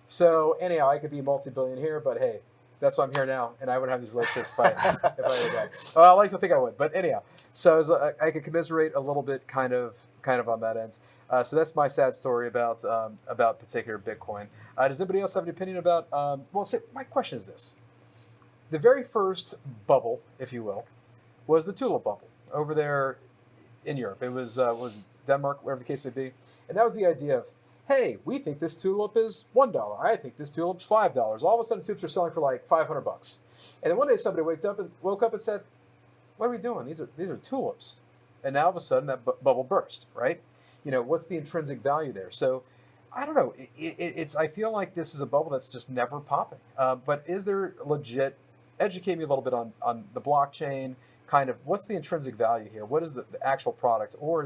So, anyhow, I could be multi-billionaire, but hey, that's why I'm here now. And I wouldn't have these relationships if I were that. I like to think I would. But anyhow, so I could commiserate a little bit kind of on that end. So that's my sad story about particular Bitcoin. Does anybody else have an opinion about? My question is this: the very first bubble, if you will, was the tulip bubble over there in Europe. It was Denmark, wherever the case may be, and that was the idea of, hey, we think this tulip is $1. I think this tulip's $5. All of a sudden, tulips are selling for like $500. And then one day, somebody woke up and said, "What are we doing? These are tulips." And now all of a sudden, that bubble burst, right? What's the intrinsic value there? So, I don't know. I feel like this is a bubble that's just never popping. But is there legit? Educate me a little bit on the blockchain. Kind of, what's the intrinsic value here? What is the actual product, or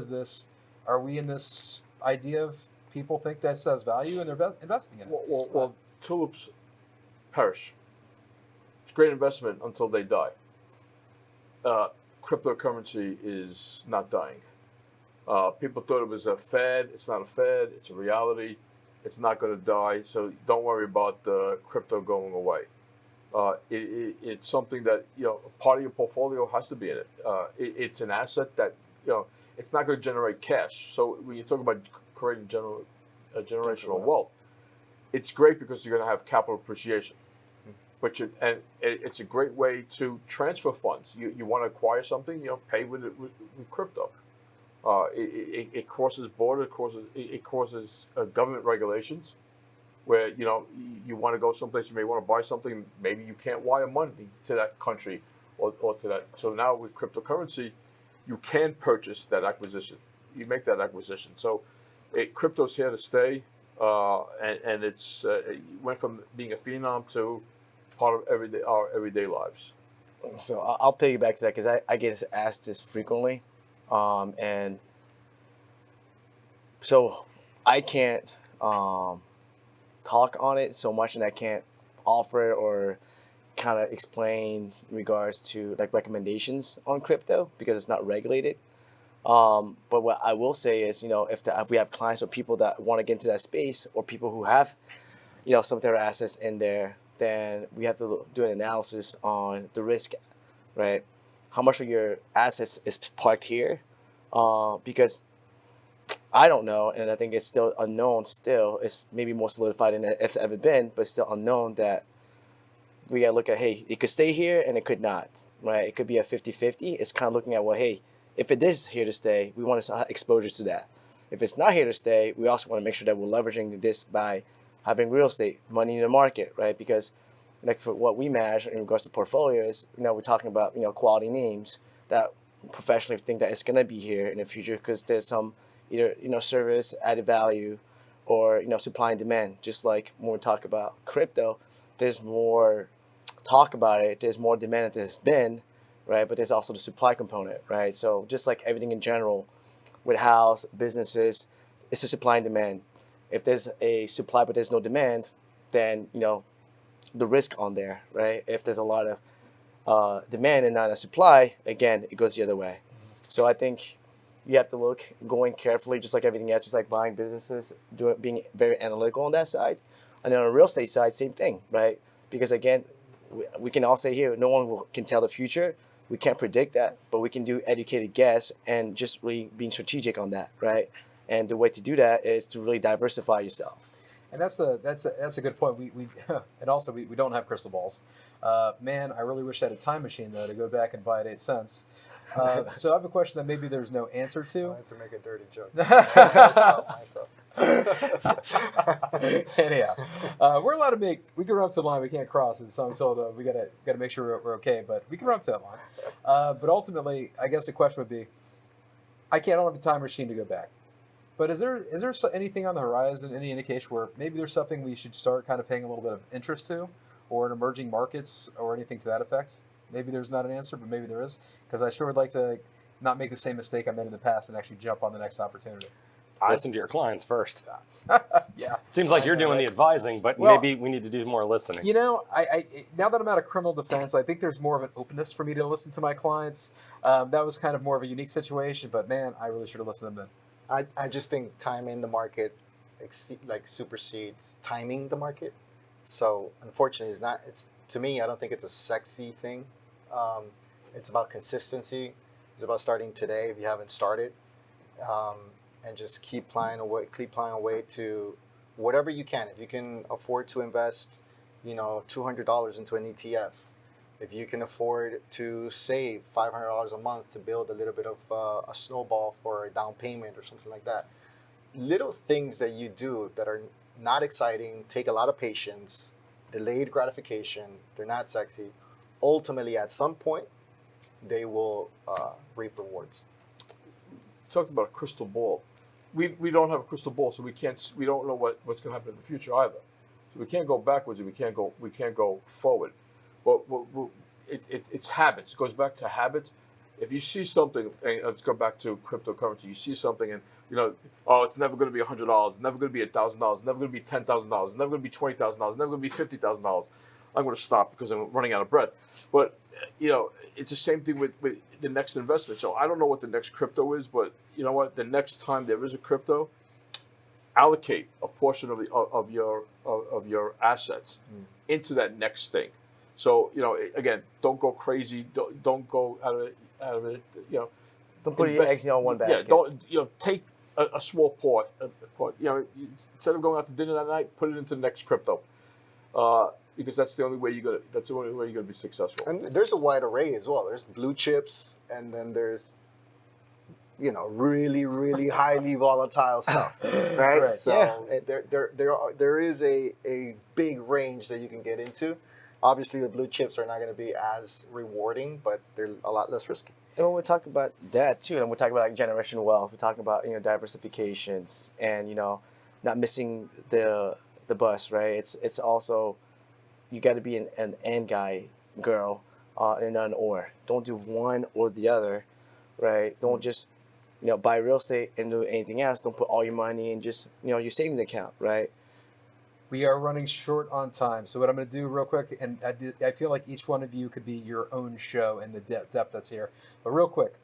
are we in this idea of people think that has value and they're investing in it? Well, tulips perish. It's a great investment until they die. Cryptocurrency is not dying. People thought it was a fad. It's not a fad. It's a reality. It's not going to die. So don't worry about the crypto going away. It's something that part of your portfolio has to be in it. It's an asset that it's not going to generate cash. So when you talk about creating generational wealth, it's great because you're going to have capital appreciation. But it's a great way to transfer funds. You want to acquire something, pay with crypto. It crosses borders. It causes government regulations, where you want to go someplace, you may want to buy something, maybe you can't wire money to that country or to that. So now with cryptocurrency, you can purchase that acquisition. You make that acquisition. So crypto's here to stay. and it's it went from being a phenom to part of our everyday lives. So I'll piggyback to that because I get asked this frequently, and so I can't talk on it so much, and I can't offer it or kind of explain in regards to like recommendations on crypto because it's not regulated. But what I will say is, if we have clients or people that want to get into that space, or people who have, some of their assets in there, then we have to do an analysis on the risk, right? How much of your assets is parked here? Because I don't know, and I think it's still unknown. Still, it's maybe more solidified than it's ever been, but it's still unknown that we gotta look at, hey, it could stay here and it could not, right? It could be a 50-50. It's kind of looking at, well, hey, if it is here to stay, we want to have exposure to that. If it's not here to stay, we also want to make sure that we're leveraging this by having real estate, money in the market, right? Because like for what we manage in regards to portfolios, we're talking about, quality names that professionally think that it's going to be here in the future because there's some either, service, added value, or, supply and demand. Just like when we talk about crypto, there's more talk about it, there's more demand than there's been, right? But there's also the supply component, right? So just like everything in general, with house, businesses, it's a supply and demand. If there's a supply but there's no demand, then, the risk on there, right? If there's a lot of demand and not a supply, again, it goes the other way. So I think you have to look going carefully, just like everything else, just like buying businesses, being very analytical on that side. And then on the real estate side, same thing, right? Because again, we can all say here, no one can tell the future. We can't predict that, but we can do educated guess and just really being strategic on that, right? And the way to do that is to really diversify yourself. And that's a good point. We and also we don't have crystal balls. Man, I really wish I had a time machine though to go back and buy at 8 cents. So I have a question that maybe there's no answer I to. wanted to make a dirty joke. Anyhow, we're allowed to make. We can run up to the line. We can't cross it. So I'm told we gotta make sure we're okay. But we can run up to that line. But ultimately, I guess the question would be, I don't have a time machine to go back. But is there anything on the horizon, any indication where maybe there's something we should start kind of paying a little bit of interest to, or in emerging markets, or anything to that effect? Maybe there's not an answer, but maybe there is, because I sure would like to not make the same mistake I made in the past and actually jump on the next opportunity. Listen to your clients first. Yeah. Seems like you're doing the advising, but Well, maybe we need to do more listening. I now that I'm out of criminal defense, I think there's more of an openness for me to listen to my clients. That was kind of more of a unique situation, but man, I really should have listened to them then. I just think timing the market supersedes timing the market. So unfortunately, it's to me, I don't think it's a sexy thing. It's about consistency. It's about starting today if you haven't started, and just keep plowing away to whatever you can. If you can afford to invest, $200 into an ETF, if you can afford to save $500 a month to build a little bit of a snowball for a down payment or something like that. Little things that you do that are not exciting, take a lot of patience, delayed gratification, they're not sexy. Ultimately, at some point, they will reap rewards. Talked about a crystal ball. We don't have a crystal ball, so we don't know what's going to happen in the future either. So we can't go backwards and we can't go forward. But it's habits. It goes back to habits. If you see something, and let's go back to cryptocurrency. You see something, and it's never going to be $100. It's never going to be $1,000. It's never going to be $10,000. It's never going to be $20,000. It's never going to be $50,000. I'm going to stop because I'm running out of breath. But it's the same thing with the next investment. So I don't know what the next crypto is, but you know what? The next time there is a crypto, allocate a portion of your assets into that next thing. So again, don't go crazy. Don't go out of it. Don't put your eggs in one basket. Yeah, don't take a small part. Instead of going out to dinner that night, put it into the next crypto. Because that's the only way you're gonna be successful. And there's a wide array as well. There's blue chips, and then there's really, really highly volatile stuff, right? Right. So there is a big range that you can get into. Obviously, the blue chips are not going to be as rewarding, but they're a lot less risky. And when we're talking about that too, and we're talking about like generational wealth, we're talking about diversifications, and not missing the bus, right? It's also you got to be an and guy, girl, and not an or. Don't do one or the other, right? Don't just buy real estate and do anything else. Don't put all your money in just your savings account, right? We are running short on time, so what I'm going to do real quick, and I feel like each one of you could be your own show in the depth that's here. But real quick,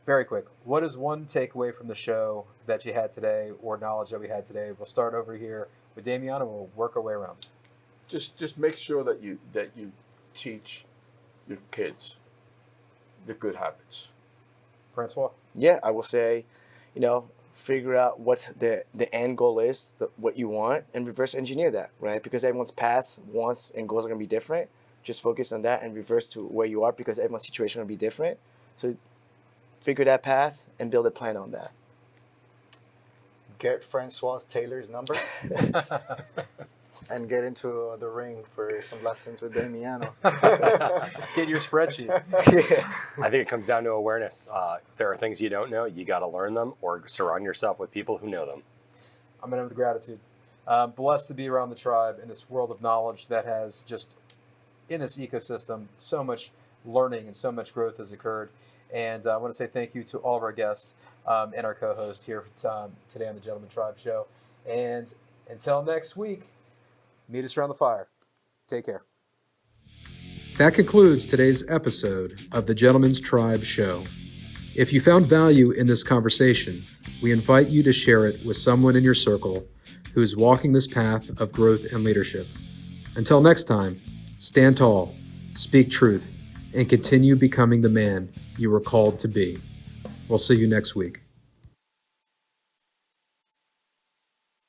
very quick, what is one takeaway from the show that you had today, or knowledge that we had today? We'll start over here with Damian, and we'll work our way around. Just make sure that you teach your kids the good habits. Francois? Yeah, I will say, figure out what the end goal is, what you want, and reverse engineer that, right? Because everyone's paths, wants, and goals are going to be different. Just focus on that and reverse to where you are because everyone's situation will be different. So figure that path and build a plan on that. Get Francois Taylor's number and get into the ring for some lessons with Damiano. Get your spreadsheet. Yeah. I think it comes down to awareness. There are things you don't know. You got to learn them or surround yourself with people who know them. I'm going to have the gratitude. Blessed to be around the tribe in this world of knowledge that has just, in this ecosystem, so much learning and so much growth has occurred. And I want to say thank you to all of our guests and our co-host here today on the Gentleman Tribe Show. And until next week, meet us around the fire. Take care. That concludes today's episode of the Gentleman's Tribe Show. If you found value in this conversation, we invite you to share it with someone in your circle who is walking this path of growth and leadership. Until next time, stand tall, speak truth, and continue becoming the man you were called to be. We'll see you next week.